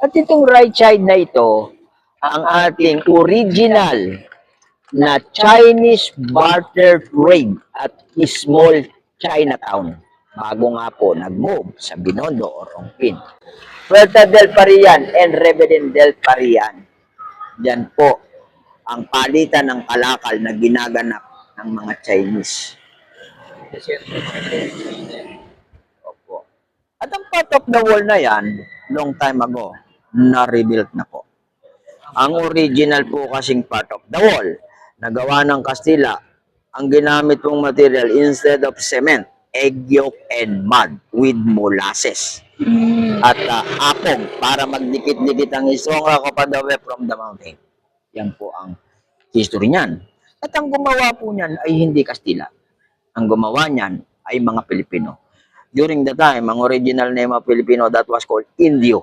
At itong right side na ito, ang ating original na Chinese barter trade at small Chinatown. Bago nga po nag-move sa Binondo o Rongpin. Puerta del Parian and Rebeden del Parian. Diyan po ang palitan ng kalakal na ginaganap ng mga Chinese. Opo. At ang part of the wall na yan, long time ago, na-rebuilt na po. Ang original po kasing part of the wall, nagawa ng Kastila, ang ginamit pong material instead of cement, egg yolk and mud with molasses. At apong para magdikit-dikit ang strong rock of the way from the mountain. Yan po ang history niyan. At ang gumawa po niyan ay hindi Kastila. Ang gumawa niyan ay mga Pilipino. During the time, ang original name of Filipino that was called Indio.